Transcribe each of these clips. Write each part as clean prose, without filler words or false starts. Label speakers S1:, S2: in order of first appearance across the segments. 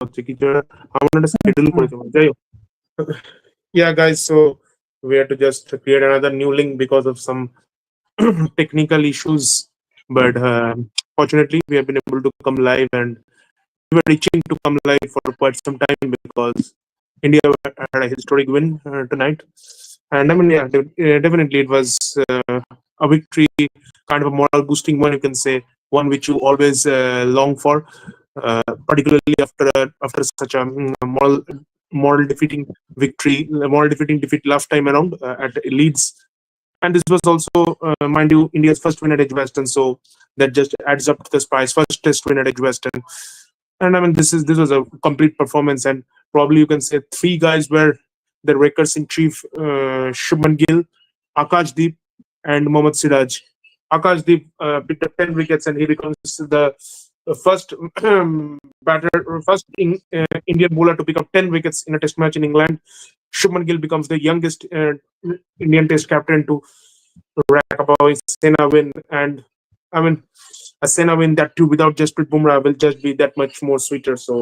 S1: হচ্ছে কিছু আমার একটা schedule করেছে যাই হোক। Yeah, guys, so we had to just create another new link because of some technical issues, but fortunately we have been able to come live, and we were reaching to come live for quite some time because India had a historic win tonight. And I mean, yeah, definitely it was a victory, kind of a moral boosting one, you can say, one which you always long for, particularly after such a moral defeating victory, moral defeating defeat last time around at Leeds. And this was also, mind you, India's first win at Edgbaston, so that just adds up to the spice. First test win at Edgbaston, and I mean, this was a complete performance, and probably you can say three guys were the records in chief: Shubman Gill, Akash Deep, and Mohammad Siraj. Akash Deep picked up 10 wickets, and he becomes the first batter, first Indian bowler to pick up 10 wickets in a Test match in England. Shubman Gill becomes the youngest Indian Test captain to rack up a Sena win, and I mean, a Sena win that too without Jasprit Bumrah will just be that much more sweeter. So,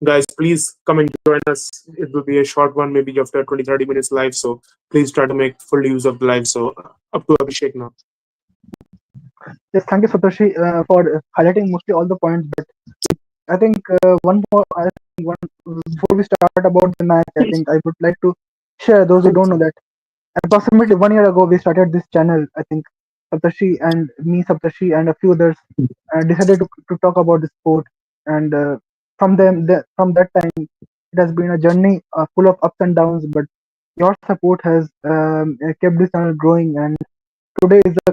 S1: guys, please come and join us. It will be a short one, maybe after 20-30 minutes live. So, please try to make full use of the live. So, up to Abhishek now.
S2: Yes, thank you, Satoshi, for highlighting mostly all the points. But I think one more. I think one before we start about the match, I think I would like to share those who don't know that approximately 1 year ago we started this channel. I think Saptashi, and a few others decided to talk about the sport, and from that time it has been a journey full of ups and downs. But your support has kept this channel growing, and today is the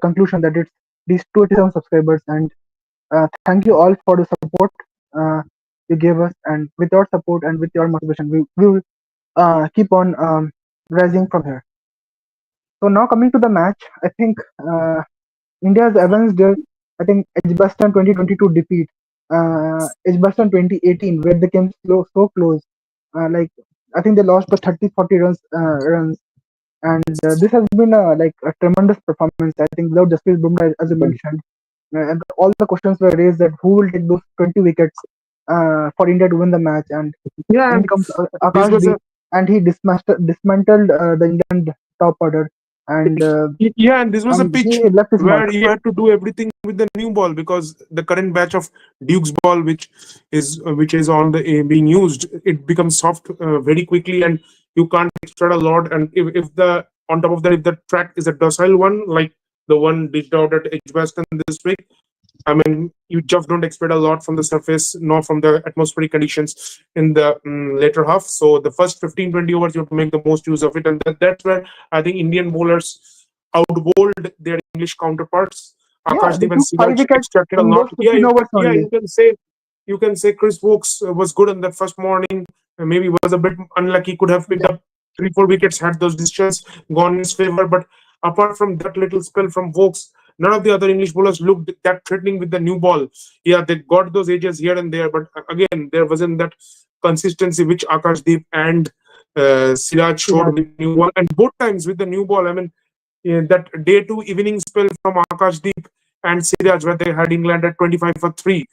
S2: conclusion that it's these 287 subscribers. And thank you all for the support you gave us, and with your support and with your motivation, we will keep on rising from here. So now coming to the match, I think India's avenged their, I think, Edgbaston 2022 defeat, Edgbaston 2018, where they came so close. Like I think they lost by 30-40 runs, and this has been like a tremendous performance. I think without Jasprit Bumrah, as you mentioned, and all the questions were raised that who will take those 20 wickets for India to win the match, and
S1: Yeah,
S2: in
S1: and
S2: comes
S1: this
S2: Akash
S1: was
S2: Deep,
S1: a
S2: and he dismantled the England top order, and
S1: yeah, and this was a pitch
S2: he left his mark.
S1: where he had to do everything with the new ball because the current batch of Duke's ball, which is on the being used, it becomes soft very quickly, and you can't extract a lot. And if the on top of that, if the track is a docile one, like the one dished out at Edgbaston this week, I mean, you just don't expect a lot from the surface, nor from the atmospheric conditions in the later half. So the first 15-20 overs, you have to make the most use of it, and that's where I think Indian bowlers outbowled their English counterparts.
S2: Yeah, they
S1: Akashdeep and
S2: took five
S1: Siraj
S2: wickets
S1: extracted a
S2: in
S1: lot.
S2: those 15 overs
S1: Yeah,
S2: only.
S1: you can say Chris Wokes was good on that first morning. Maybe was a bit unlucky. Could have picked
S2: Yeah,
S1: up 3-4 wickets had those decisions gone in his favor. But apart from that little spell from Wokes, none of the other English bowlers looked that threatening with the new ball. Yeah, they got those edges here and there, but again, there wasn't that consistency which Akashdeep and Siraj showed
S2: Siraj.
S1: with the new ball. And both times with the new ball, I mean, that day two evening spell from Akashdeep and Siraj, where they had England at 25 for 3.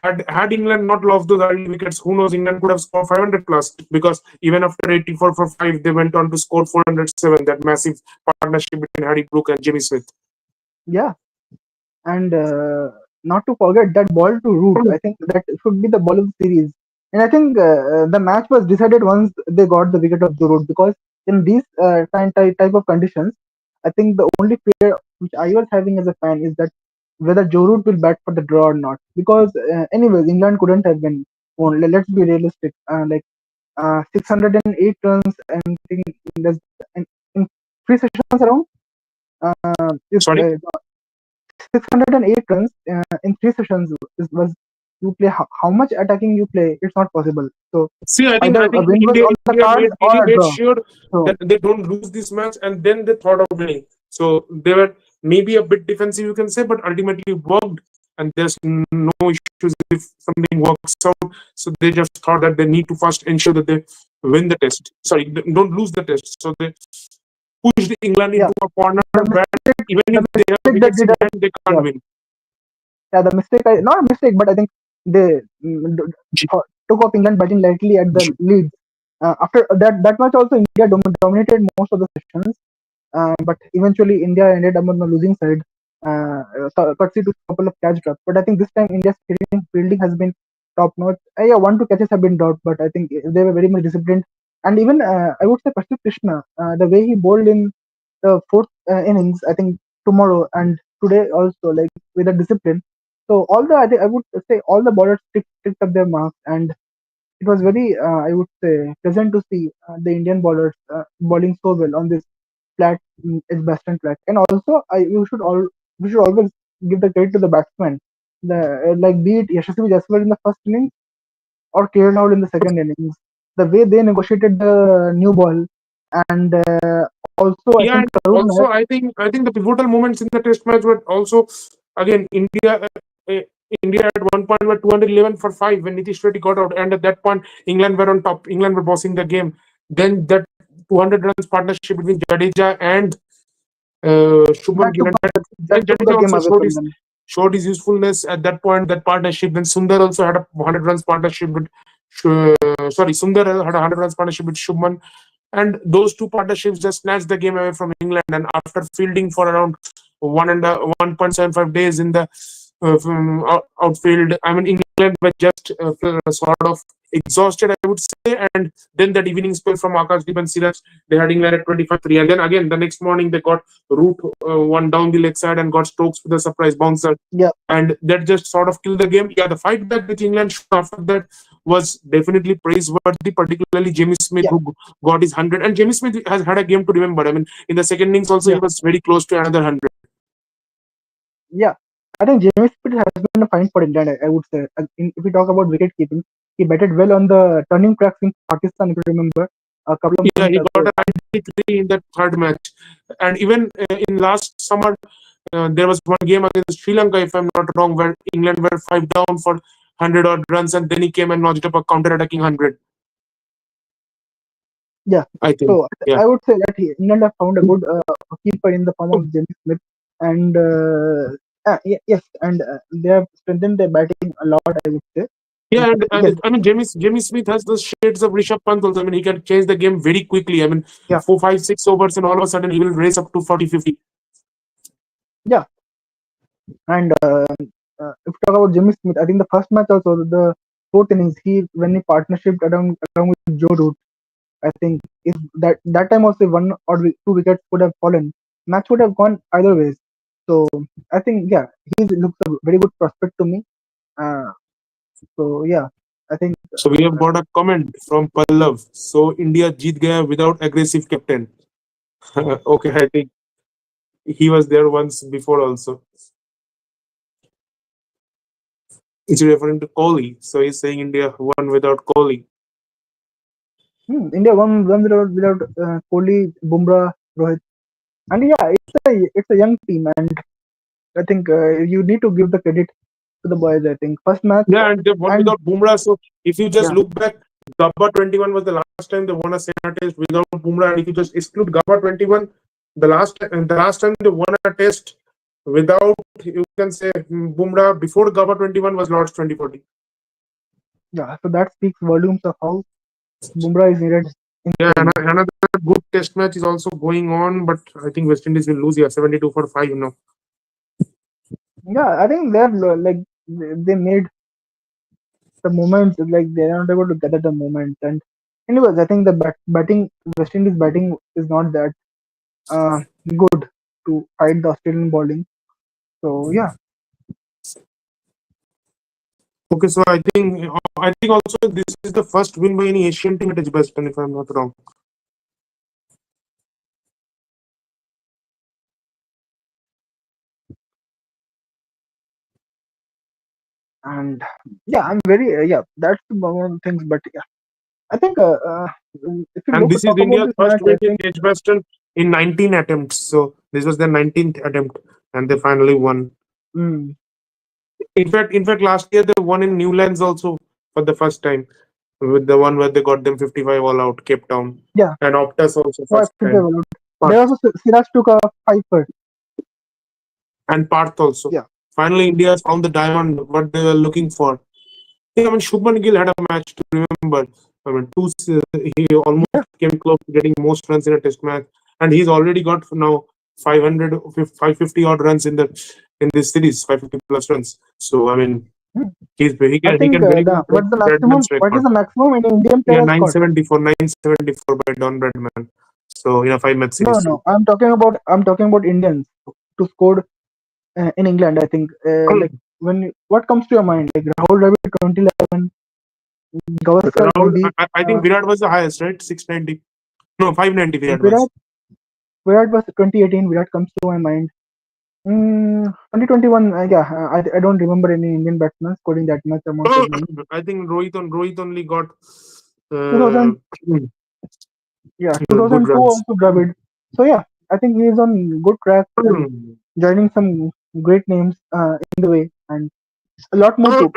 S1: Had England not lost those early wickets, who knows, England could have scored 500 plus, because even after 84 for 5, they went on to score 407, that massive partnership between Harry Brook and Jimmy Smith.
S2: Yeah, and not to forget that ball to Root. I think that should be the ball of the series. And I think the match was decided once they got the wicket of the Root, because in these type of conditions, I think the only fear which I was having as a fan is that whether Joe Root will bat for the draw or not. Because anyways, England couldn't have been won. Let's be realistic. 608 runs, and in, less, in 3 sessions around. If
S1: Sorry.
S2: 608 runs in 3 sessions was you play how much attacking you play, it's not possible. So
S1: See,
S2: either
S1: I
S2: a
S1: think
S2: win was
S1: India
S2: on the
S1: India
S2: cards
S1: made
S2: or
S1: really
S2: a
S1: made
S2: draw.
S1: sure
S2: So
S1: that they don't lose this match, and then they thought of winning. So they were maybe a bit defensive, you can say, but ultimately worked. And there's no issues if something works out. So they just thought that they need to first ensure that they win the test. Sorry, don't lose the test. So they pushed England
S2: yeah,
S1: into a corner
S2: the
S1: where even
S2: the
S1: if they have
S2: mistake that
S1: wickets
S2: did
S1: in hand, they can't
S2: yeah,
S1: win.
S2: yeah, the mistake, not a mistake, but I think they mm, d-
S1: G-
S2: thought, took off England batting lightly at the lead. After that match also India dominated most of the sessions, but eventually India ended up on the losing side, courtesy to a couple of catch drops. But I think this time India's fielding has been top notch. Yeah, 1 2 catches have been dropped, but I think they were very much disciplined. And even I would say Prashant Krishna, the way he bowled in the fourth innings, I think tomorrow and today also, like with a discipline. So all the I would say all the bowlers picked up their marks, and it was very I would say pleasant to see the Indian bowlers bowling so well on this flat Edgbaston flat. And also we should always give the credit to the batsmen. The be it Yashasvi Jaiswal in the first innings or KL Rahul in the second innings, the way they negotiated the new ball, and also I
S1: Yeah,
S2: think
S1: and
S2: Karun
S1: also
S2: Nair,
S1: I think the pivotal moments in the Test match were also again uh, India at one point were 211 for five when Nitish Reddy got out, and at that point England were on top. England were bossing the game. Then that 200 runs partnership between Jadeja and Shubman
S2: that
S1: Gill,
S2: took
S1: and
S2: that
S1: then
S2: took
S1: Jadeja
S2: the game
S1: also
S2: away from them.
S1: showed his usefulness at that point. That partnership. Then Sundar also had a 100 runs partnership with Sundar had a 100 runs partnership with Shubman, and those two partnerships just snatched the game away from England. And after fielding for around 1.75 days in the outfield, I mean England were just sort of exhausted, I would say. And then that evening spell from Akash and Siraj, they had England at 25-3, and then again the next morning they got Root one down the leg side and got Stokes with a surprise bouncer,
S2: Yeah,
S1: and that just sort of killed the game. Yeah, the fight back which England showed after that was definitely praiseworthy, particularly Jamie Smith,
S2: yeah,
S1: who got his 100. And Jamie Smith has had a game to remember. I mean, in the second innings also, he
S2: yeah,
S1: was very close to another 100.
S2: yeah. I think James Pitt has been a fine for England. I would say. If we talk about wicket keeping, he batted well on the turning tracks in Pakistan. If you remember, a couple of
S1: Yeah,
S2: months
S1: he got
S2: ago.
S1: a 93 in that third match. And even in last summer, there was one game against Sri Lanka, if I'm not wrong, where England were five down for 100 odd runs, and then he came and notched up a counter attacking 100,
S2: Yeah.
S1: I think.
S2: So
S1: Yeah.
S2: I would say that England have found a good keeper in the form of James Smith, and yes, and they have strengthened their batting a lot. I would say.
S1: Yeah, and
S2: Yes.
S1: I mean, Jamie Smith has the shades of Rishabh Pant also. I mean, he can change the game very quickly. I mean,
S2: Yeah.
S1: 4, 5, 6 overs, and all of a sudden he will race up to 40, 50.
S2: Yeah. And if we talk about Jimmy Smith, I think the first match also the fourth innings when he partnership along with Joe Root. I think if that time also one or two wickets would have fallen, match would have gone either ways. So I think yeah, he looks a very good prospect to me. Uh, so yeah, I think
S1: So we have got a comment from Pallav. So India jeet gaya without aggressive captain. Okay, I think he was there once before also. Is he referring to Kohli? So he's saying India won without Kohli.
S2: India won without Kohli, Bumrah, Rohit, and yeah, it's a young team, and I think you need to give the credit to the boys. I think first match
S1: Yeah, and they won
S2: and
S1: without Bumrah. So if you just
S2: yeah,
S1: look back, Gabba 21 was the last time they won a Sena test without Bumrah. And if you just exclude Gabba 21, the last time they won a test without, you can say, Bumrah before Gabba 21 was Lord's 2014.
S2: yeah, so that speaks volumes of how Bumrah is needed in
S1: Yeah,
S2: the
S1: and
S2: team.
S1: another good test match is also going on, but I think West Indies will lose here 72 for 5 now.
S2: Yeah, I think they made the moments like they're not able to gather the moments. And anyways, I think the batting West Indies batting is not that uh, good to fight the Australian bowling. So yeah,
S1: Okay, so I think also this is the first win by any Asian team at Edgbaston, if I'm not wrong.
S2: and yeah, I'm very yeah. That's one of the things. But yeah, I think if you
S1: And this is
S2: talk about
S1: India's
S2: this
S1: first
S2: match,
S1: win
S2: I
S1: in
S2: think
S1: Edgbaston in 19 attempts. So this was their 19th attempt, and they finally won.
S2: mm,
S1: In fact, last year they won in Newlands also for the first time, with the one where they got them 55 all out, Cape Town,
S2: yeah,
S1: and Optus also
S2: so I
S1: first
S2: think
S1: time,
S2: they also Siraj took a 5
S1: and Parth also.
S2: yeah.
S1: Finally, India has found the diamond what they were looking for. Yeah, I mean, Shubman Gill had a match to remember. I mean, he almost
S2: Yeah,
S1: came close to getting most runs in a test match, and he's already got now 500, 550 odd runs in this series, 550 plus runs. So I mean,
S2: hmm.
S1: he can very well break
S2: What's the maximum?
S1: Bradman's
S2: What is
S1: record.
S2: the maximum any Indian player
S1: Yeah,
S2: has scored?
S1: 974 by Don Bradman. So in a five match
S2: No,
S1: series.
S2: no. I'm talking about Indians to score in England. I think like what comes to your mind? Like Rahul Dravid 2011, Gavaskar
S1: Rahul,
S2: maybe.
S1: I think Virat was the highest, right? 690. No, 590 Virat
S2: Virat
S1: was.
S2: Virat was 2018. Virat comes to my mind. 2021. Yeah, I don't remember any Indian batsman scoring that much amount of runs.
S1: I think Rohit only got uh,
S2: 2000. Yeah, 2002
S1: good runs.
S2: also Dravid. So yeah, I think he is on good track and joining some great names in the way, and a lot more to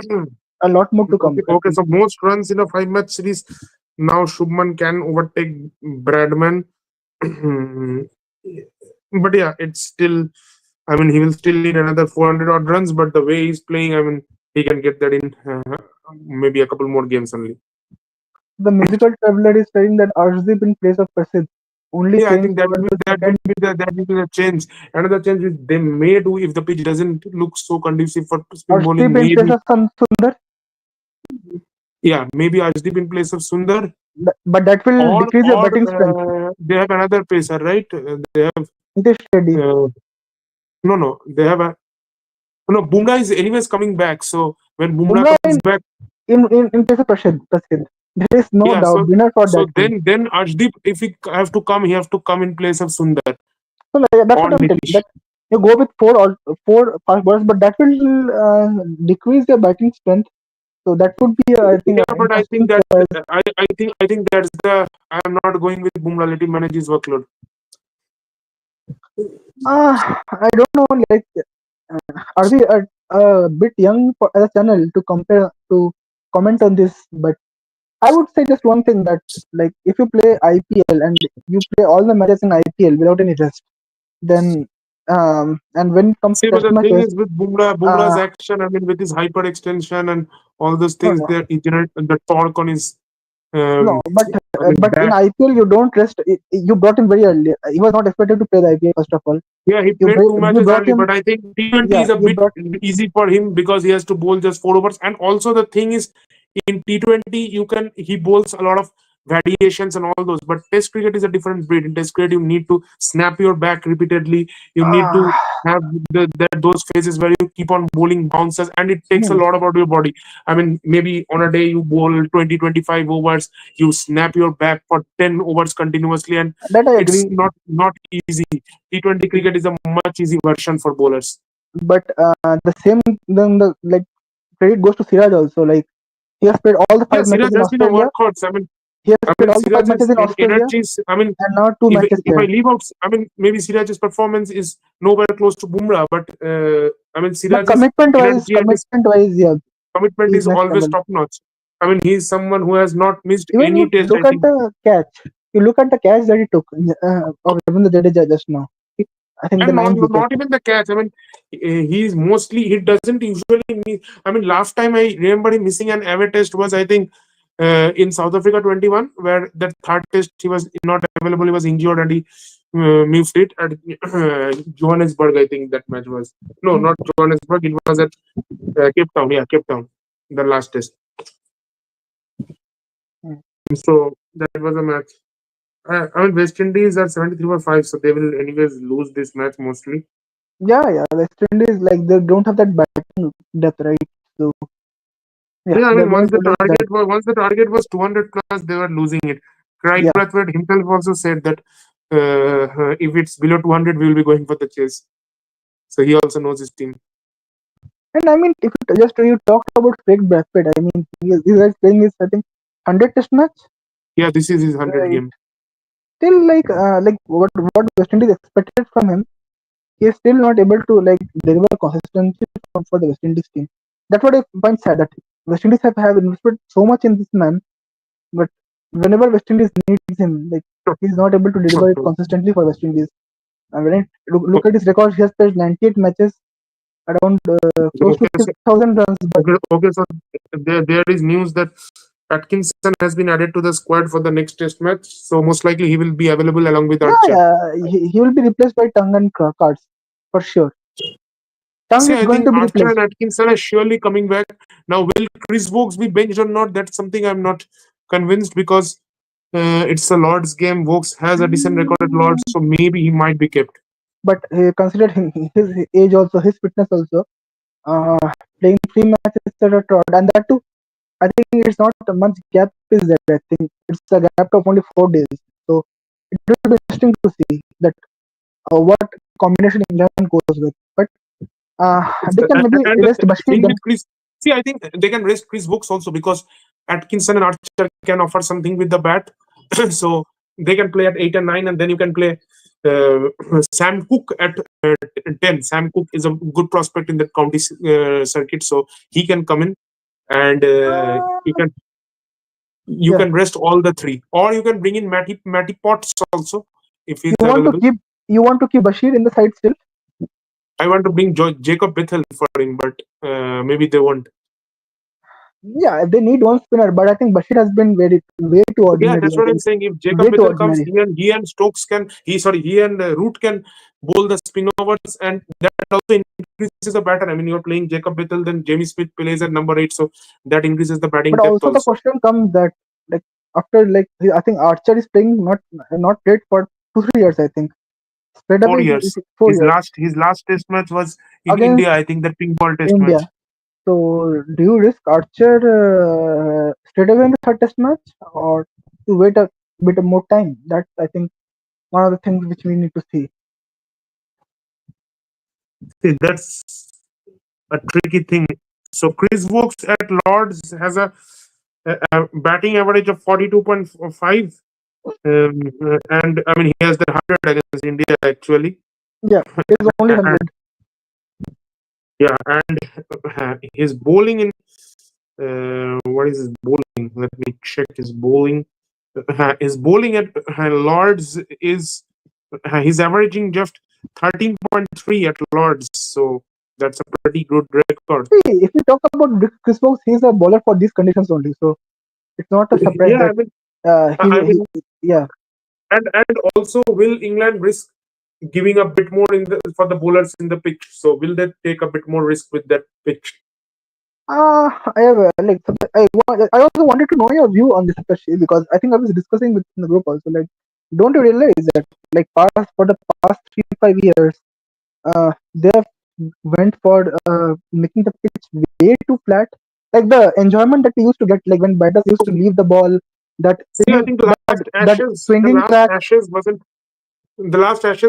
S2: a lot more to come.
S1: Okay,
S2: I
S1: okay.
S2: think
S1: So most runs in a five match series. Now Shubman can overtake Bradman. But yeah, it's still. I mean, he will still need another 400 odd runs. But the way he's playing, I mean, he can get that in maybe a couple more games only.
S2: the musical traveler is saying that Arshdeep in place of Prasidh only
S1: Yeah, I
S2: came
S1: think
S2: forward to second.
S1: that will be the change. Another change which they may do if the pitch doesn't look so conducive for spin bowling.
S2: Arshdeep in place
S1: Maybe
S2: of Sundar,
S1: yeah, maybe Arshdeep in place of Sundar,
S2: but that will decrease your
S1: or
S2: batting strength.
S1: they have another pacer, right? They have
S2: Nitish Reddy,
S1: uh, no, they have a no. Bumrah is anyways coming back. So when Bumrah
S2: Bumrah
S1: comes back,
S2: in place of Prasidh. There is no
S1: yeah.
S2: doubt winner for
S1: So
S2: that too.
S1: then Arshdeep, if he have to come, he have to come in place of Sundar
S2: So like, that's
S1: or
S2: what I'm telling.
S1: Nitish.
S2: That you go with four fast bowlers, but that will decrease your batting strength. So that would be, I think,
S1: Yeah,
S2: an
S1: but I
S2: interesting
S1: think that
S2: choice.
S1: I think that's the I am not going with Bumrah. Let him manage his workload.
S2: I don't know. Like, are we a bit young for as a channel to compare to comment on this? But I would say just one thing that like if you play IPL and you play all the matches in IPL without any rest, then and when it comes to
S1: See, but
S2: test
S1: the thing
S2: matches,
S1: is with Bumrah's
S2: uh,
S1: action, I mean, with his hyper extension and all those
S2: no,
S1: things,
S2: no,
S1: there he generate the torque on his,
S2: no,
S1: I mean,
S2: but in
S1: back.
S2: IPL you don't rest. You brought him very early. He was not expected to play the IPL first of all.
S1: Yeah, he played two
S2: You
S1: matches
S2: brought
S1: early,
S2: him.
S1: but I think T20
S2: Yeah,
S1: is a
S2: you
S1: bit
S2: brought.
S1: easy for him because he has to bowl just 4 overs. And also the thing is, in T20 he bowls a lot of variations and all those. But Test cricket is a different breed. In Test cricket, you need to snap your back repeatedly. You need
S2: Uh,
S1: to have those phases where you keep on bowling bounces, and it takes a
S2: hmm,
S1: lot about your body. I mean, maybe on a day you bowl 20-25 overs, you snap your back for 10 overs continuously, and
S2: that I
S1: it's
S2: agree.
S1: not easy. T20 cricket is a much easy version for bowlers.
S2: But the same then the like credit goes to Siraj also. Like he has played all the
S1: Yeah,
S2: five matches
S1: Siraj
S2: in
S1: has been a
S2: Australia.
S1: workhorse.
S2: He has
S1: I
S2: played
S1: mean,
S2: all the five matches
S1: Siraj's
S2: in Australia,
S1: energy is. I mean,
S2: and now two matches
S1: if I
S2: there.
S1: leave out, I mean, maybe Siraj's performance is nowhere close to Bumrah, but I mean,
S2: But
S1: Siraj's energy and his
S2: yeah,
S1: commitment
S2: he's
S1: is
S2: next
S1: always
S2: level.
S1: top notch. I mean, he's someone who has not missed
S2: Even
S1: any
S2: you
S1: test.
S2: look
S1: I
S2: at
S1: think.
S2: the catch. You look at the catch that he took of Ravindra Jadeja just now. I think the
S1: And
S2: ninth wicket.
S1: not even the catch. I mean, he's mostly he doesn't usually miss. I mean, last time I remember him missing an away test was I think in South Africa 21, where that third test he was not available. He was injured and he missed it at Johannesburg. I think that match was no,
S2: Hmm.
S1: not Johannesburg. It was at Cape Town. Yeah, Cape Town. The last test.
S2: Hmm.
S1: So that was a match. I mean, West Indies are 73 for 5, so they will anyways lose this match mostly.
S2: Yeah. West Indies like they don't have that batting depth, right? So yeah,
S1: Yeah, I
S2: they're
S1: mean,
S2: going to lose that.
S1: once the target was 200 plus, they were losing it. Craig
S2: Yeah,
S1: Brathwaite himself also said that if it's below 200, we will be going for the chase. So he also knows his team.
S2: and I mean, if you talked about Craig Bradford, I mean, he is playing his I think 100 test match,
S1: Yeah, this is his 100
S2: right?
S1: game.
S2: Still, like what West Indies expected from him, he is still not able to like deliver consistency for the West Indies team. That's what I find sad that West Indies have invested so much in this man, but whenever West Indies needs him, like he's not able to deliver it consistently for West Indies. And when look at his record, he has played 98 matches, around close to
S1: Okay, so
S2: 6,000 runs. But
S1: okay, so there is news that Atkinson has been added to the squad for the next test match. So most likely he will be available along with
S2: yeah,
S1: Archer.
S2: he will be replaced by Tung and Cards for sure. Tung
S1: See,
S2: is
S1: I
S2: going
S1: think
S2: to be
S1: Archer
S2: replaced.
S1: and Atkinson are surely coming back. Now, will Chris Vokes be benched or not? That's something I'm not convinced because it's a Lord's game. Vokes has a decent record at Lord's, so maybe he might be kept.
S2: But consider his age also, his fitness also. Uh, Playing 3 matches at a trot, and that too. I think it's not much gap is there. I think it's a gap of only 4 days. So it will be interesting to see that what combination England goes with. But
S1: It's,
S2: they can maybe
S1: and
S2: rest
S1: the
S2: Bashir
S1: thing
S2: then.
S1: with Chris, see, I think they can rest Chris Vokes also because Atkinson and Archer can offer something with the bat. So they can play at 8 and 9, and then you can play uh, Sam Cook at 10. Sam Cook is a good prospect in the county circuit, so he can come in and you
S2: Yeah,
S1: can rest all the three, or you can bring in Matty Potts also if he's
S2: you want to
S1: available.
S2: keep Bashir in the side still.
S1: I want to bring Jacob Bethel for him, but maybe they won't.
S2: Yeah, they need one spinner, but I think Bashir has been very way too
S1: Yeah,
S2: ordinary.
S1: that's
S2: I
S1: what I'm
S2: think
S1: saying. If Jacob
S2: way too
S1: Bethel comes,
S2: ordinary.
S1: he and Stokes can he and Root can bowl the spin overs, and that also increases the batter. I mean, you're playing Jacob Bethel, then Jamie Smith plays at number 8, so that increases the batting
S2: But
S1: depth
S2: also the
S1: also.
S2: question comes that like after like I think Archer is playing not great for 2 3 years. I think spread
S1: Four
S2: away
S1: years.
S2: 4 years
S1: His last Test match was in
S2: against
S1: India. I think that pink ball Test
S2: India.
S1: match.
S2: So do you risk Archer straight away in the third test match, or to wait a bit more time? That's I think one of the things which we need to see.
S1: See, that's a tricky thing. So Chris Wokes at Lords has a batting average of 42.5. And I mean, he has the 100 against India actually.
S2: Yeah, it is only
S1: And
S2: 100.
S1: yeah, and his bowling in what is his bowling? Let me check his bowling. His bowling at Lords is he's averaging just 13.3 at Lords, so that's a pretty good record.
S2: See, if we talk about Chris Brooks, he's a bowler for these conditions only. So it's not a surprise
S1: Yeah,
S2: that
S1: I mean,
S2: he,
S1: I
S2: he
S1: mean,
S2: yeah.
S1: and also, will England risk giving a bit more in the for the bowlers in the pitch? So will they take a bit more risk with that pitch?
S2: I have I also wanted to know your view on this, especially because I think I was discussing with in the group also. Like, don't you realize that like past for the past 3 5 years, they have went for making the pitch way too flat. Like the enjoyment that we used to get, like when batters used to leave the ball, that
S1: See, I think
S2: that
S1: The
S2: swinging
S1: last
S2: track.
S1: Ashes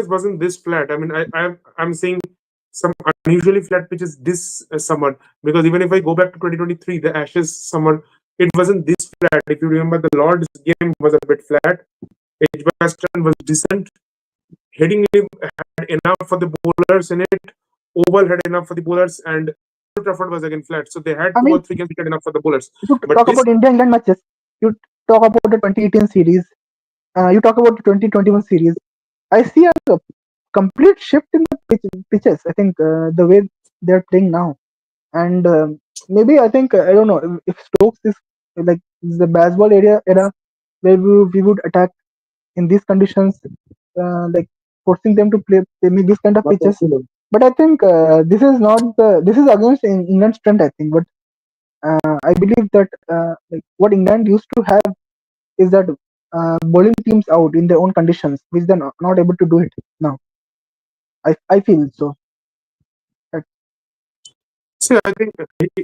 S1: wasn't this flat. I mean, I'm seeing some unusually flat pitches this summer because even if I go back to 2023, the Ashes summer it wasn't this flat. If you remember, the Lord's game was a bit flat. Edgbaston was decent. Headingley had enough for the bowlers in it. Oval had enough for the bowlers, and Old Trafford was again flat. So they had
S2: I
S1: two or
S2: mean,
S1: three games which had enough for the bowlers.
S2: if you
S1: But
S2: talk
S1: this,
S2: about India England matches, you talk about the 2018 series, you talk about the 2021 series. I see a complete shift in the pitches. I think the way they're playing now, and maybe I think I don't know if Stokes is like the baseball era where we would attack in these conditions, like forcing them to play me these kind of pitches. But I think this is against England's strength. I think, but I believe that like what England used to have is that bowling teams out in their own conditions, which they're not able to do it now. I feel so. That,
S1: see, I think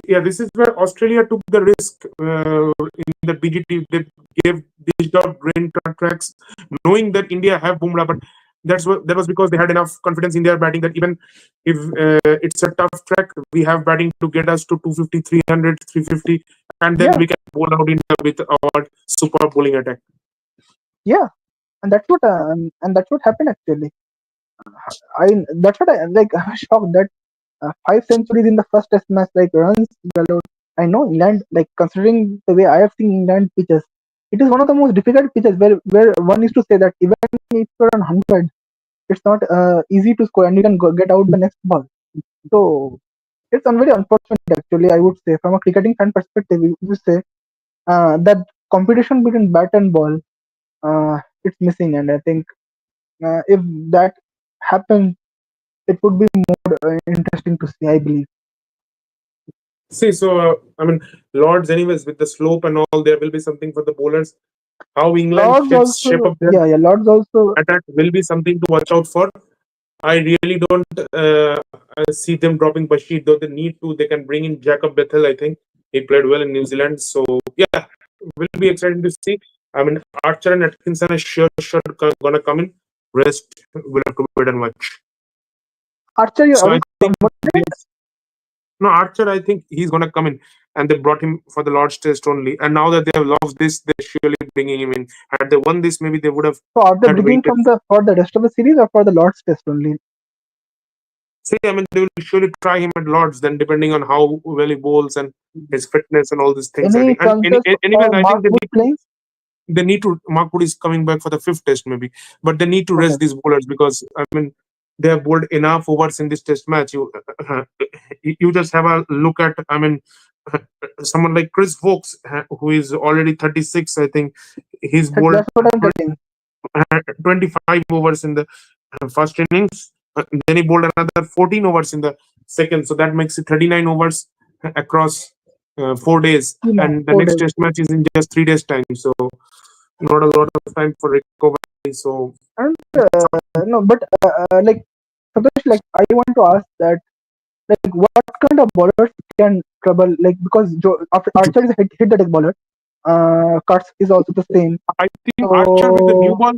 S1: yeah, this is where Australia took the risk in the BGT. They dished out grain tracks, knowing that India have Bumrah, but that was because they had enough confidence in their batting that even if it's a tough track, we have batting to get us to 250, 300, 350, and then
S2: yeah,
S1: we can bowl out India with our super bowling attack.
S2: yeah, and that's what happened actually. I that's what I like. I was shocked that 5 centuries in the first Test match, like runs allowed. I know England, like considering the way I have seen England pitches, it is one of the most difficult pitches where one is to say that even if you're on 100, it's not easy to score and you can get out the next ball. So it's very unfortunate actually. I would say from a cricketing fan perspective, you say that competition between bat and ball, it's missing, and I think if that happens, it would be more interesting to see. I believe.
S1: See, so I mean, Lords, anyways, with the slope and all, there will be something for the bowlers. How England
S2: Lords
S1: shape
S2: also,
S1: up their
S2: yeah, yeah. Lords also.
S1: attack will be something to watch out for. I really don't see them dropping Bashir, though they need to. They can bring in Jacob Bethel. I think he played well in New Zealand. So yeah, will be exciting to see. I mean, Archer and Atkinson are sure gonna come in. Rest will have to wait and watch.
S2: Archer, you
S1: So
S2: are
S1: I
S2: you
S1: think
S2: confident?
S1: no Archer. I think he's gonna come in, and they brought him for the Lord's Test only. And now that they have lost this, they're surely bringing him in. Had they won this, maybe they would have
S2: So are they
S1: had
S2: bringing
S1: waited.
S2: from the for the rest of the series or for the Lords Test only?
S1: See, I mean, they will surely try him at Lords, then depending on how well he bowls and his fitness and all these things. I
S2: Any
S1: think, and
S2: chances
S1: anyways,
S2: of
S1: I
S2: Mark
S1: think
S2: Wood playing?
S1: they need to. Mark Wood is coming back for the fifth Test, maybe, but they need to
S2: Okay.
S1: rest these bowlers because I mean, they have bowled enough overs in this Test match. You just have a look at. I mean, someone like Chris Vokes, who is already 36. I think he's bowled
S2: That's what I'm telling.
S1: 25 overs in the first innings. Then he bowled another 14 overs in the second. So that makes it 39 overs across 4 days. And the
S2: 4 days.
S1: next test match is in just 3 days' time. So not a lot of time for recovery. So
S2: And no, but like Santosh, like I want to ask that, like what kind of bowlers can trouble, like because after Archer is a hit the deck bowler, Kurtz is also the same.
S1: I think Archer with the new
S2: So
S1: ball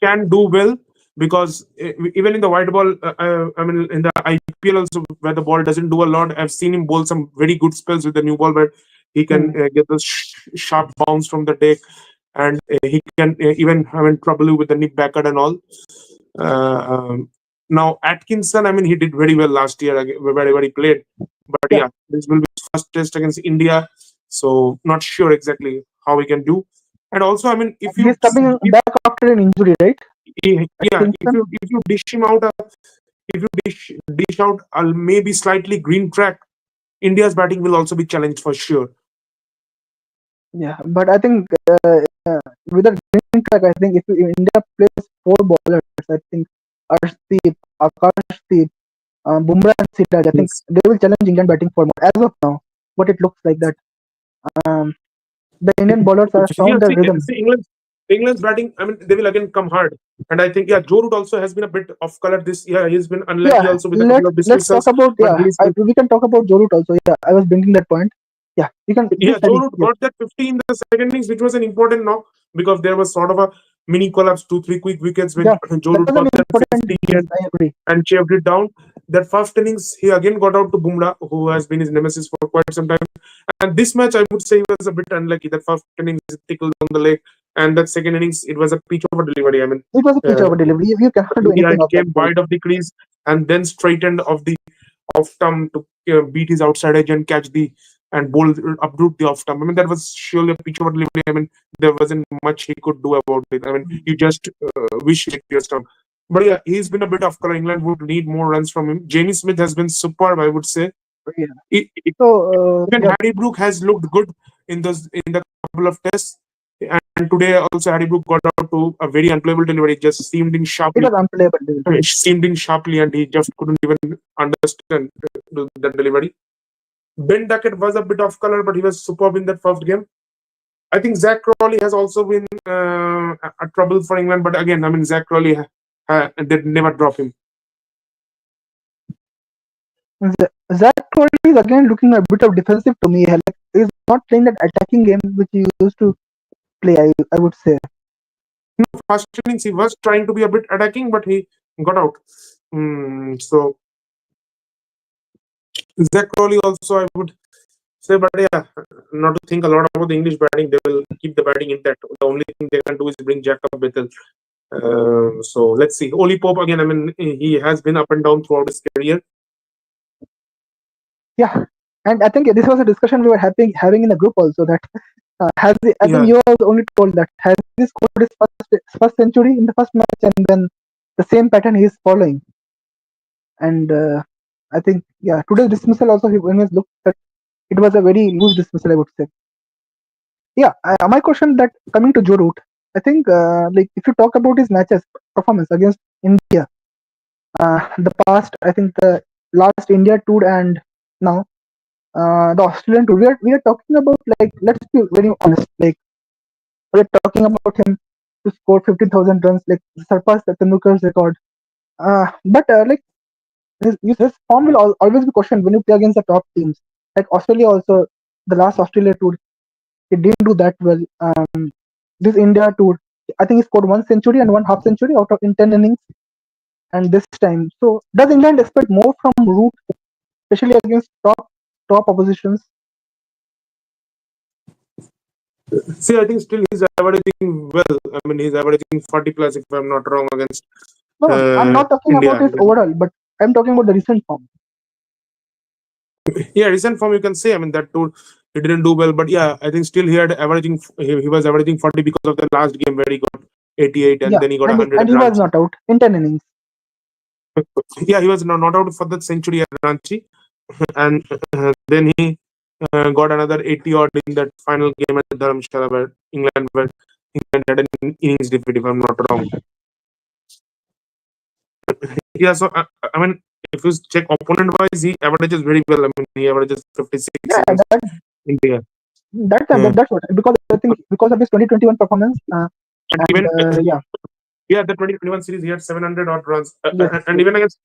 S1: can do well because even in the white ball, I mean, in the IPL also, where the ball doesn't do a lot, I've seen him bowl some very good spells with the new ball, where he can
S2: hmm,
S1: get the sharp bounce from the deck, and he can even have in trouble with the nip backward and all. Uh, um, Now Atkinson, I mean, he did very well last year wherever he played, but
S2: yeah,
S1: yeah, this will be his first test against India, so not sure exactly how he can do. And also, I mean, if
S2: he's
S1: you
S2: coming
S1: if
S2: back after an injury, right?
S1: yeah,
S2: Atkinson.
S1: if you dish him out, if you dish out a maybe slightly green track, India's batting will also be challenged for sure.
S2: Yeah, but I think with the green track, I think if India plays four bowlers, I think Arshdeep, Akash, Bumrah and Siraj, I think
S1: Yes.
S2: they will challenge England batting for more. As of now, what it looks like that um, the Indian bowlers have
S1: Yeah,
S2: found their rhythm.
S1: see England's batting. I mean, they will again come hard, and I think yeah, Joe Root also has been a bit off color this year. He's been unlucky
S2: Yeah,
S1: also with a couple of
S2: let's talk
S1: dismissals,
S2: about
S1: but he's
S2: we can talk about Jorut also. Yeah, I was bringing that point. Yeah, you can
S1: yeah,
S2: please
S1: Joe
S2: study.
S1: Root
S2: Yes,
S1: got that 50 in the second innings, which was an important knock because there was sort of a mini collapse, 2 3 quick wickets when
S2: yeah,
S1: Joe
S2: that
S1: Root
S2: was an
S1: got that
S2: important
S1: 50
S2: piece. I agree.
S1: and shaved it down. That first innings, he again got out to Bumrah, who has been his nemesis for quite some time. And this match, I would say, he was a bit unlucky. That first innings tickled on the leg, and that second innings, it was a pitch over delivery. I mean,
S2: It was a pitch
S1: uh,
S2: over delivery. You cannot do
S1: yeah,
S2: anything
S1: it
S2: of that
S1: came
S2: sort.
S1: wide of the crease and then straightened off the off stump to beat his outside edge and catch the and bowl uproot the off stump. I mean, that was surely a pitch over delivery. I mean, there wasn't much he could do about it. I mean, you just wish it your stump. But yeah, he's been a bit off color. England would need more runs from him. Jamie Smith has been superb, I would say.
S2: Yeah.
S1: Even
S2: So yeah,
S1: Harry Brook has looked good in the couple of tests. And today also Harry Brook got out to a very unplayable delivery. It just seemed in
S2: it
S1: sharply.
S2: was unplayable.
S1: It seemed in sharply, and he just couldn't even understand the delivery. Ben Duckett was a bit off color, but he was superb in that first game. I think Zach Crawley has also been a trouble for England, but again, I mean, Zach Crawley they never drop him.
S2: Zach Crawley is again looking a bit of defensive to me. Like he's not playing that attacking game which he used to play. I would say.
S1: First innings, he was trying to be a bit attacking, but he got out. So Zach Crawley also, I would say, but yeah, not to think a lot about the English batting. They will keep the batting intact. The only thing they can do is bring Jacob Bethel. So let's see. Oli Pope again. I mean, he has been up and down throughout his career.
S2: Yeah, and I think this was a discussion we were having in the group also that I think
S1: Yeah,
S2: you also only told that has he scored his first century in the first match and then the same pattern he is following and I think today's dismissal also when he looked at it was a very loose dismissal, I would say. Yeah, my question that coming to Joe Root, I think like if you talk about his matches performance against India, the past I think the last India tour and now the Australian tour, we are talking about like let's be very honest, like we're talking about him to score 50,000 runs, like surpass the Tendulkar's record. But like his form will always be questioned when you play against the top teams. Like Australia also, the last Australia tour, he didn't do that well. This India tour, I think he scored 1 century and 1 half century out of in 10 innings. And this time, so does England expect more from Root, especially against top oppositions?
S1: See, I think still he's averaging well. I mean, he's averaging 40 plus, if I'm not wrong, against
S2: No, I'm not talking
S1: India.
S2: about his overall, but I'm talking about the recent form.
S1: Yeah, recent form you can say. I mean, that tour he didn't do well, but yeah, I think still he had averaging. He was averaging 40 because of the last game where he got 88 and
S2: Yeah,
S1: then he got
S2: and
S1: 100
S2: and
S1: at
S2: he was
S1: Ranchi.
S2: not out in 10 innings.
S1: Yeah, he was not out for the century at Ranchi, and then he got another 80 odd in that final game at Dharamshala where England had an innings defeat, if I'm not wrong. Yeah, so I mean, if you check opponent wise, he averages very well. I mean, he averages 56
S2: Yeah,
S1: against India.
S2: that's what, because I think because of his 2021 performance.
S1: And
S2: And
S1: even
S2: yeah,
S1: the 2021 series, he had 700 odd runs.
S2: yes,
S1: And
S2: yes.
S1: even against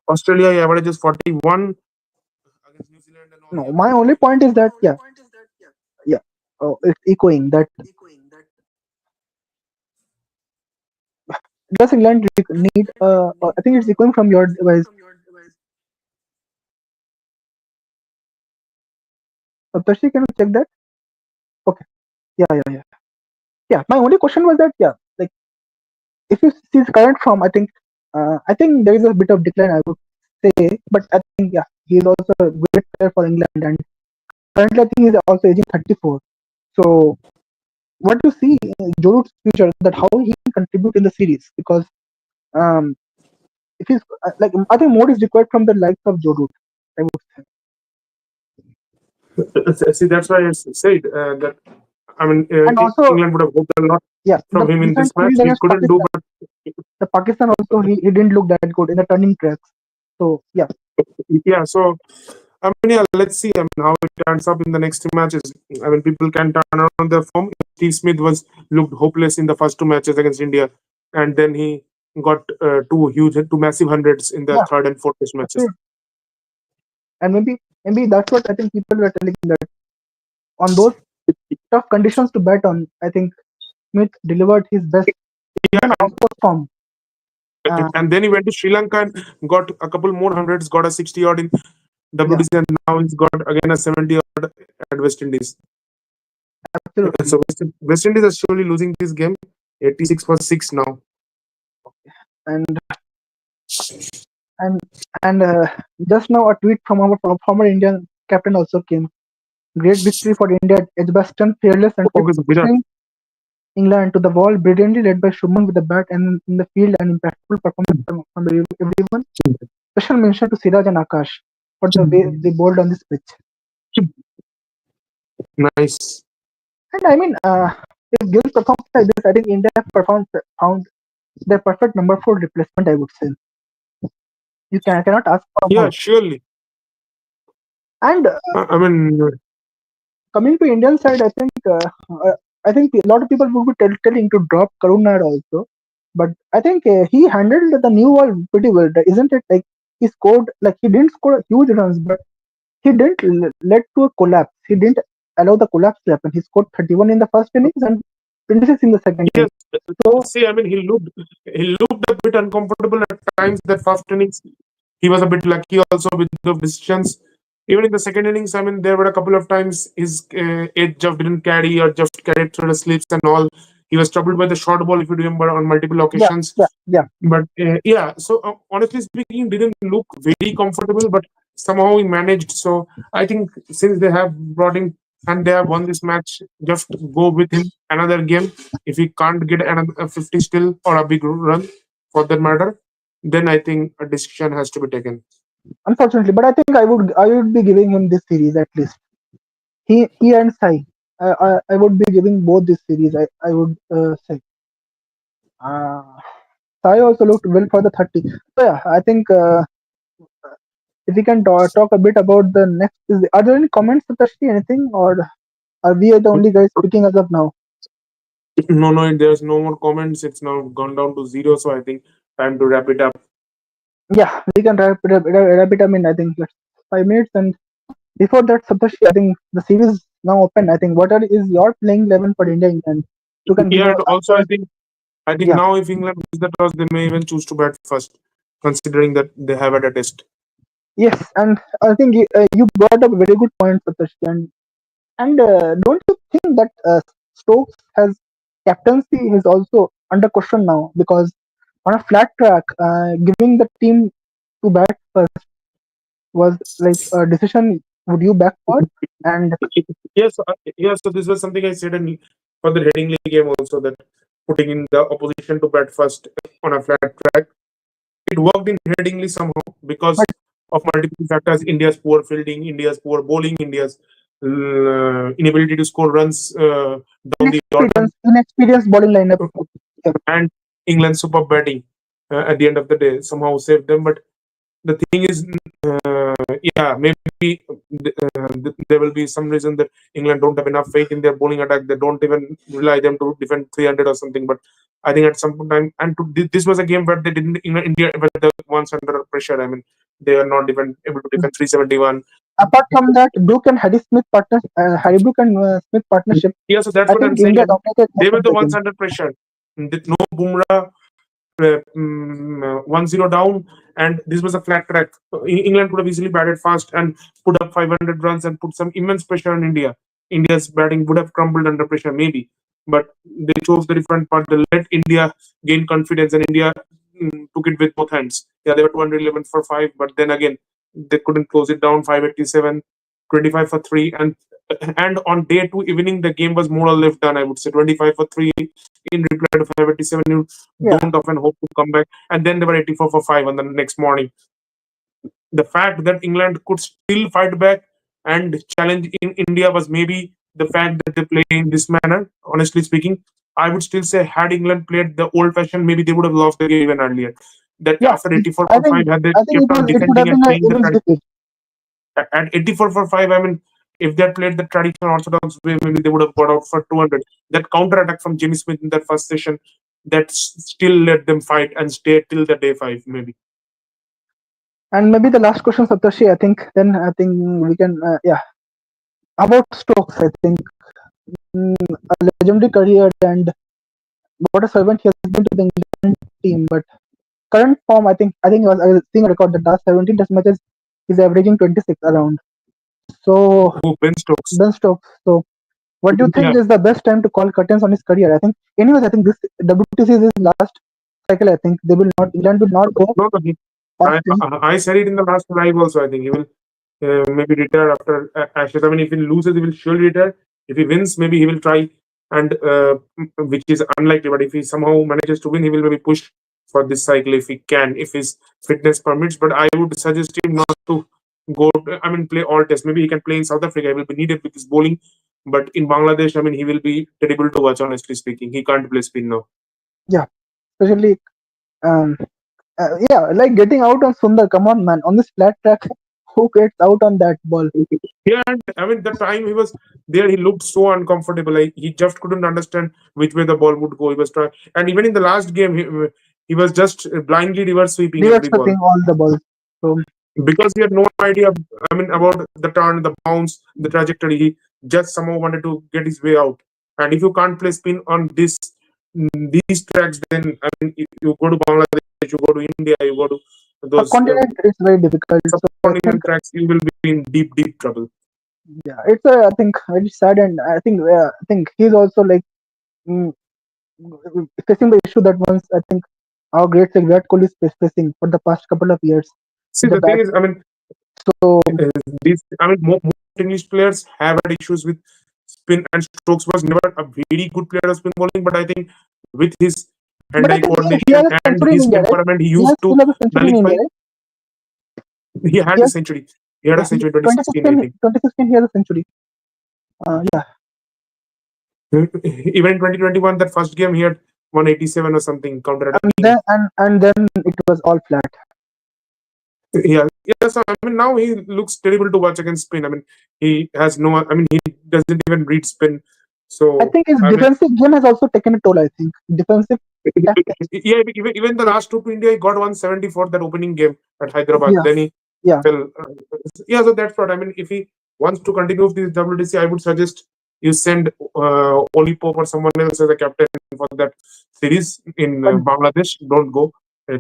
S1: Australia, he averages 41 against New Zealand and all. He
S2: No, my
S1: averages
S2: only
S1: 40.
S2: point is that yeah, it's echoing that does England need I think it's echoing from your device. Taptashi, can you check that? Okay, yeah. My only question was that like if you see his current form, I think there is a bit of decline, I would say, but I think he is also a great player for England, and currently I think he's also aging 34. So what do you see in Joru's future, that how he can contribute in the series? Because um, if he's like I think more is required from the likes of Joru, I would say.
S1: See, that's why I said that. I mean,
S2: And also,
S1: England would have hoped a lot
S2: the
S1: from him in this
S2: recent
S1: match.
S2: series
S1: He
S2: against
S1: couldn't do,
S2: Pakistan,
S1: but
S2: the Pakistan also he didn't look that good in the turning tracks. So
S1: yeah. So I mean, yeah, let's see. I mean, how it turns up in the next two matches. I mean, people can turn around their form. Steve Smith was looked hopeless in the first two matches against India, and then he got two massive hundreds in the
S2: yeah,
S1: third and fourth test matches.
S2: absolutely. And maybe that's what I think people were telling, that on those tough conditions to bat on, I think Smith delivered his best,
S1: Yeah,
S2: even out of form.
S1: and then he went to Sri Lanka and got a couple more hundreds, got a 60 odd in
S2: Yeah,
S1: WTC, and now he's got again a 70 odd at West Indies.
S2: absolutely.
S1: So West Indies are surely losing this game, 86 for 6 now.
S2: And and and just now a tweet from our former Indian captain also came. Great victory for India at Edgbaston, fearless and kept
S1: Focus Virat.
S2: pushing England to the wall, brilliantly led by Shubman with the bat, and in the field an impactful performance from everyone. Special mention to Siraj and Akash for the way they bowled on this pitch.
S1: Nice.
S2: And I mean, if Gill performs like this, I think India found their perfect number 4 replacement, I would say. You cannot ask for
S1: Yeah,
S2: more.
S1: surely.
S2: And
S1: I mean,
S2: coming to Indian side, I think a lot of people would be telling to drop Karuna also, but I think he handled the new ball pretty well, isn't it? Like he scored, like he didn't score huge runs, but he didn't led to a collapse. He didn't allow the collapse to happen. He scored 31 in the first innings and 26 in the second
S1: yes.
S2: innings. So
S1: See, I mean, he looked a bit uncomfortable at times. That first innings, he was a bit lucky also with the decisions. Even in the second innings, I mean, there were a couple of times his edge just didn't carry or just carried through the slips and all. He was troubled by the short ball, if you remember, on multiple
S2: yeah,
S1: occasions.
S2: yeah.
S1: But yeah, so honestly speaking, didn't look very comfortable, but somehow he managed. So I think since they have brought him and they have won this match, just go with him another game. If he can't get another 50 still or a big run for that matter, then I think a decision has to be taken.
S2: unfortunately. But I think I would be giving him this series at least. He and Sai. I would be giving both this series. I would say. Uh, Sai also looked well for the 30. So yeah, I think if we can talk a bit about the next. Are there any comments, Satoshi? Anything, or are we the only guys speaking as of now?
S1: No, no, there's no more comments. It's now gone down to zero. So I think time to wrap it up.
S2: Yeah, we can wrap it up in I think just 5 minutes. And before that, Satoshi, I think the series is now open. I think is your playing 11 for India, and you can give
S1: Yeah,
S2: our
S1: and also
S2: answers.
S1: I think
S2: Yeah.
S1: now if England wins the toss, they may even choose to bat first, considering that they have had a test.
S2: Yes, and I think you brought up a very good point, Satoshi. And don't you think that Stokes has captaincy is also under question now because on a flat track, giving the team to bat first was like a decision. Would you back for? And
S1: Yes, yes. So this was something I said in for the Headingley game also, that putting in the opposition to bat first on a flat track. It worked in Headingley somehow because
S2: but
S1: of multiple factors: India's poor fielding, India's poor bowling, India's inability to score runs down the order,
S2: inexperienced bowling lineup. Yeah.
S1: and England's superb batting at the end of the day somehow saved them. But the thing is, yeah, maybe there will be some reason that England don't have enough faith in their bowling attack. They don't even rely them to defend 300 or something. But I think at some time, and this was a game where they didn't, India were the ones under pressure. I mean, they were not even able to defend 371.
S2: Apart from that, Brook and Harry Brook and Smith partnership,
S1: Yeah, so that's
S2: I
S1: what I'm
S2: think
S1: saying.
S2: India
S1: I mean,
S2: dominated
S1: they
S2: most
S1: were
S2: of
S1: the
S2: the
S1: ones
S2: game.
S1: under pressure. No Bumrah, 1-0 down, and this was a flat track. England could have easily batted fast and put up 500 runs and put some immense pressure on India. India's batting would have crumbled under pressure, maybe, but they chose the different part. They let India gain confidence, and India took it with both hands. Yeah, they were 211 for 5, but then again, they couldn't close it down. 587, 25 for 3, and on day 2 evening, the game was more or less done. I would say 25 for 3 in reply to 587. You
S2: Yeah,
S1: don't often hope to come back. And then they were 84 for 5 on the next morning. The fact that England could still fight back and challenge in India was maybe the fact that they play in this manner. Honestly speaking, I would still say had England played the old fashioned, maybe they would have lost the game even earlier. That
S2: yeah.
S1: after 84
S2: I
S1: for
S2: think
S1: 5, had they
S2: I think
S1: kept on
S2: it would have
S1: defending and
S2: been an
S1: playing the
S2: immense
S1: tradition
S2: defeat.
S1: at 84 for 5, I mean, if they had played the traditional orthodox way, maybe they would have got out for 200. That counter attack from Jimmy Smith in that first session, that still let them fight and stay till the day 5, maybe.
S2: And maybe the last question, Satoshi. I think we can. Yeah, about Stokes. I think a legendary career and what a servant he has been to the England team. But current form, I was seeing a record that last 17 test matches he's averaging 26 around. So
S1: Oh, Ben Stokes.
S2: Ben Stokes. So what do you
S1: Yeah.
S2: think is the best time to call curtains on his career? I think this WTC is his last cycle. I think they will not England will not go
S1: No, no,
S2: past him.
S1: I said it in the last live also. I think he will maybe retire after Ashes. I mean, if he loses, he will surely retire. If he wins, maybe he will try, and which is unlikely. But if he somehow manages to win, he will maybe push for this cycle if he can, if his fitness permits. But I would suggest him not to go. I mean, play all tests. Maybe he can play in South Africa. He will be needed with his bowling. But in Bangladesh, I mean, he will be terrible to watch. Honestly speaking, he can't play spin now.
S2: Yeah, especially um, yeah, like getting out on Sundar. Come on, man, on this flat track, who gets out on that ball?
S1: Yeah, and I mean, the time he was there, he looked so uncomfortable. Like he just couldn't understand which way the ball would go. He was trying, and even in the last game, he was just blindly reverse sweeping
S2: Reverse
S1: every ball
S2: sweeping all the balls. So
S1: because he had no idea. I mean, about the turn, the bounce, the trajectory. He just somehow wanted to get his way out. And if you can't play spin on these tracks, then I mean, if you go to Bangladesh, you go to India, you go to those
S2: subcontinent is very difficult. So I think
S1: subcontinent tracks, you will be in deep trouble.
S2: yeah, it's I think very sad, and I think he's also like mm, facing the issue that once I think our great Virat Kohli is facing for the past couple of years
S1: See,
S2: with the
S1: the thing
S2: bat.
S1: is, I mean,
S2: So
S1: I mean, most English players have had issues with spin, and Stokes was never a very good player of spin bowling. But I think with his
S2: but I
S1: hand-eye
S2: think he
S1: coordination
S2: has a
S1: and
S2: century in
S1: his
S2: India, right?
S1: temperament, he
S2: He
S1: used
S2: has
S1: to
S2: still have a century in
S1: nullify.
S2: India, right?
S1: He had a
S2: Yes,
S1: century. He had a
S2: yeah,
S1: century in 2016, I think.
S2: 2016 he has a century. Yeah,
S1: Even in 2021, that first game, he had 187 or something counter-attacking.
S2: and then it was all flat.
S1: Yeah, yeah. So I mean, now he looks terrible to watch against Spain. I mean, he has no. I mean, he doesn't even read spin.
S2: I
S1: So
S2: think his
S1: I mean,
S2: defensive game has also taken a toll. I think defensive tactics.
S1: yeah. Even the last two to India, he got 170 for that opening game at Hyderabad.
S2: Yeah,
S1: Then he
S2: yeah.
S1: fell. Yeah, so that's what I mean. If he wants to continue with this WTC, I would suggest you send Oli Pope or someone else as a captain for that series in
S2: But
S1: Bangladesh. Don't go.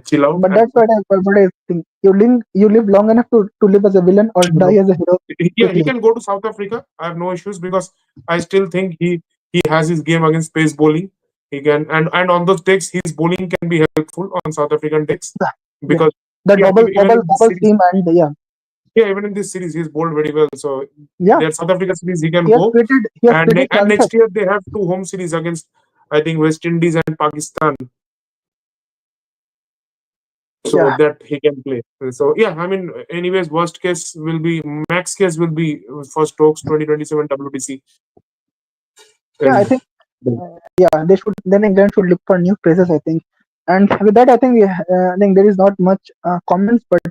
S1: Chill out.
S2: but
S1: And
S2: that's what I think. You live long enough to live as a villain or die as a hero
S1: yeah, he
S2: quickly.
S1: can go to South Africa. I have no issues because I still think he has his game against pace bowling. He can and on those decks, his bowling can be helpful on South African decks
S2: Yeah, yeah.
S1: because
S2: The
S1: yeah, even in this
S2: double
S1: series,
S2: seam and yeah,
S1: yeah, even in this series, he's bowled very well. So
S2: yeah.
S1: their South Africa series, he can
S2: He has
S1: go.
S2: created he has created
S1: And
S2: chances.
S1: next year they have two home series against I think West Indies and Pakistan, so
S2: Yeah,
S1: that he can play. So yeah, I mean, anyways, worst case will be max case will be for Stokes 2027 WTC
S2: yeah. I
S1: and.
S2: think yeah. They should then England should look for new phrases. I think, and with that, I think there is not much comments, but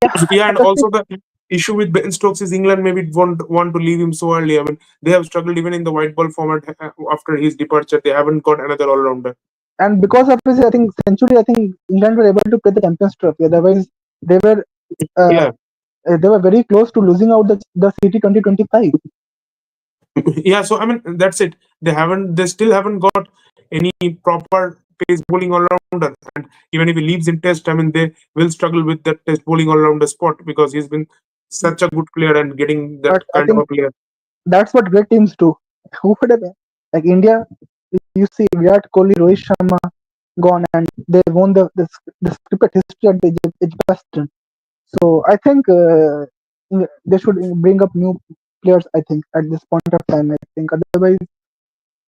S2: yeah,
S1: Yeah, and
S2: interesting.
S1: also the issue with Ben Stokes is England maybe won't want to leave him so early. I mean, they have struggled even in the white ball format after his departure. They haven't got another all rounder.
S2: And because of his, I think century, I think England were able to play the Champions Trophy. Otherwise, they were uh,
S1: Yeah,
S2: they were very close to losing out the CT 2025.
S1: yeah. So I mean, that's it. They still haven't got any proper pace bowling all rounder. And even if he leaves in Test, I mean, they will struggle with that Test bowling all rounder spot because he's been such a good player and getting that
S2: But I
S1: kind of
S2: think
S1: a player.
S2: that's what great teams do. Who would have like India? You see Virat Kohli, Rohit Sharma gone, and they won the cricket history at the Edgbaston. So I think they should bring up new players. I think at this point of time, I think otherwise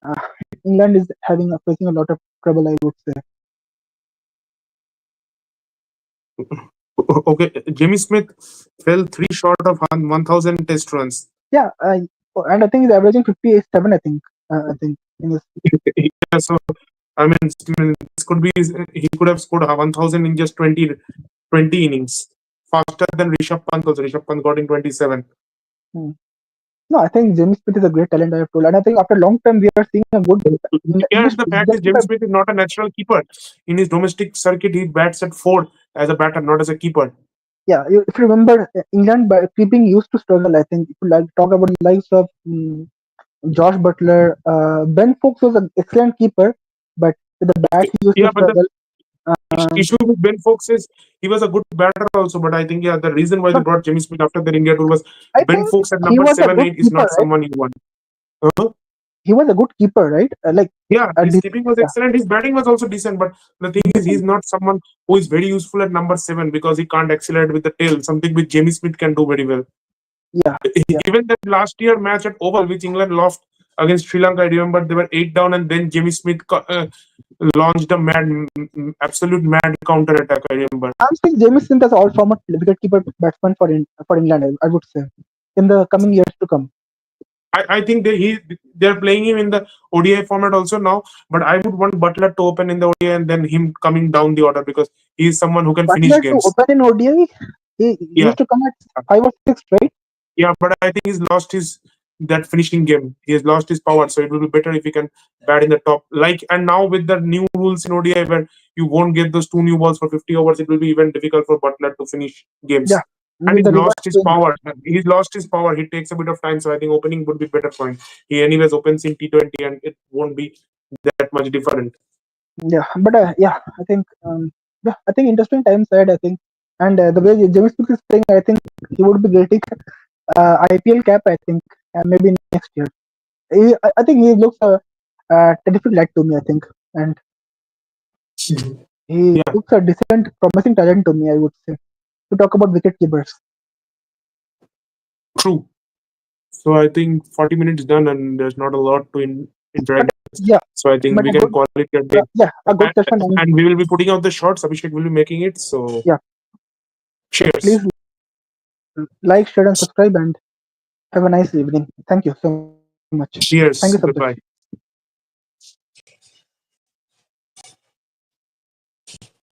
S2: uh, England is facing a lot of trouble. I would say.
S1: Okay, Jimmy Smith fell three short of 1,000 Test runs.
S2: Yeah, and I think he's averaging 57. I think in this.
S1: Yeah, so I mean, this could be he could have scored 1,000 in just 20 innings, faster than Rishabh Pant. Also, Rishabh Pant got in 27.
S2: Hmm. No, I think James Smith is a great talent. I have told, and I think after a long time we are seeing a good in the
S1: Yeah,
S2: English.
S1: and the fact is, James Smith is not a natural keeper. In his domestic circuit, he bats at four as a batter, not as a keeper.
S2: Yeah, if you remember, England by keeping used to struggle. I think if you like talk about the likes of Josh Butler, Ben Foakes was an excellent keeper, but with the bat he used to
S1: Yeah, but the
S2: struggle. Um,
S1: issue with Ben Foakes is he was a good batter also. But I think yeah, the reason why they
S2: but
S1: brought Jimmy Smith after their India tour was
S2: I
S1: Ben
S2: think
S1: Foakes at
S2: he
S1: number
S2: was a
S1: seven,
S2: good
S1: eight is
S2: keeper,
S1: not
S2: right?
S1: someone you want. Uh-huh.
S2: He was a good keeper, right?
S1: Yeah,
S2: A
S1: his
S2: decent,
S1: keeping was
S2: yeah,
S1: excellent. His batting was also decent, but the thing is, he's
S2: decent,
S1: not someone who is very useful at number seven because he can't accelerate with the tail. Something which Jamie Smith can do very well.
S2: yeah, yeah.
S1: Even that last year match at Oval, which England lost against Sri Lanka, I remember they were 8 down, and then Jamie Smith launched a absolute mad counter attack. I remember.
S2: I'm saying James Smith as all format wicketkeeper batsman for England. I would say in the coming years to come.
S1: I think they're playing him in the ODI format also now, but I would want Butler to open in the ODI and then him coming down the order because he is someone who can finish
S2: Butler to
S1: games.
S2: open in ODI, he
S1: Yeah,
S2: used to come at 5 or 6, right?
S1: yeah, but I think he's lost his that finishing game. He has lost his power, so it will be better if he can bat in the top. Like and now with the new rules in ODI where you won't get those two new balls for 50 overs, it will be even difficult for Butler to finish
S2: Yeah,
S1: games. And
S2: with
S1: he's
S2: the reverse
S1: lost his
S2: swing.
S1: power. He's lost his power. He takes a bit of time, so I think opening would be better for him. He anyways opens in T20, and it won't be that much different.
S2: Yeah, but yeah, I think interesting times ahead. I think, and the way James Smith is playing, I think he would be getting IPL cap. I think maybe next year. I think he looks terrific lad to me. I think, and he
S1: Yeah,
S2: looks a decent, promising talent to me. I would say to talk about wicket keepers.
S1: true. So I think 40 minutes done, and there's not a lot to
S2: But
S1: interact.
S2: yeah,
S1: So I think
S2: but
S1: we
S2: a
S1: can
S2: good,
S1: call it a day.
S2: yeah, a good session. And
S1: And we will be putting out the shots. Abhishek will be making it. So
S2: yeah,
S1: cheers.
S2: please like, share, and subscribe, and have a nice evening. Thank you so much. Thank you, Sabdar.
S1: Cheers. Goodbye.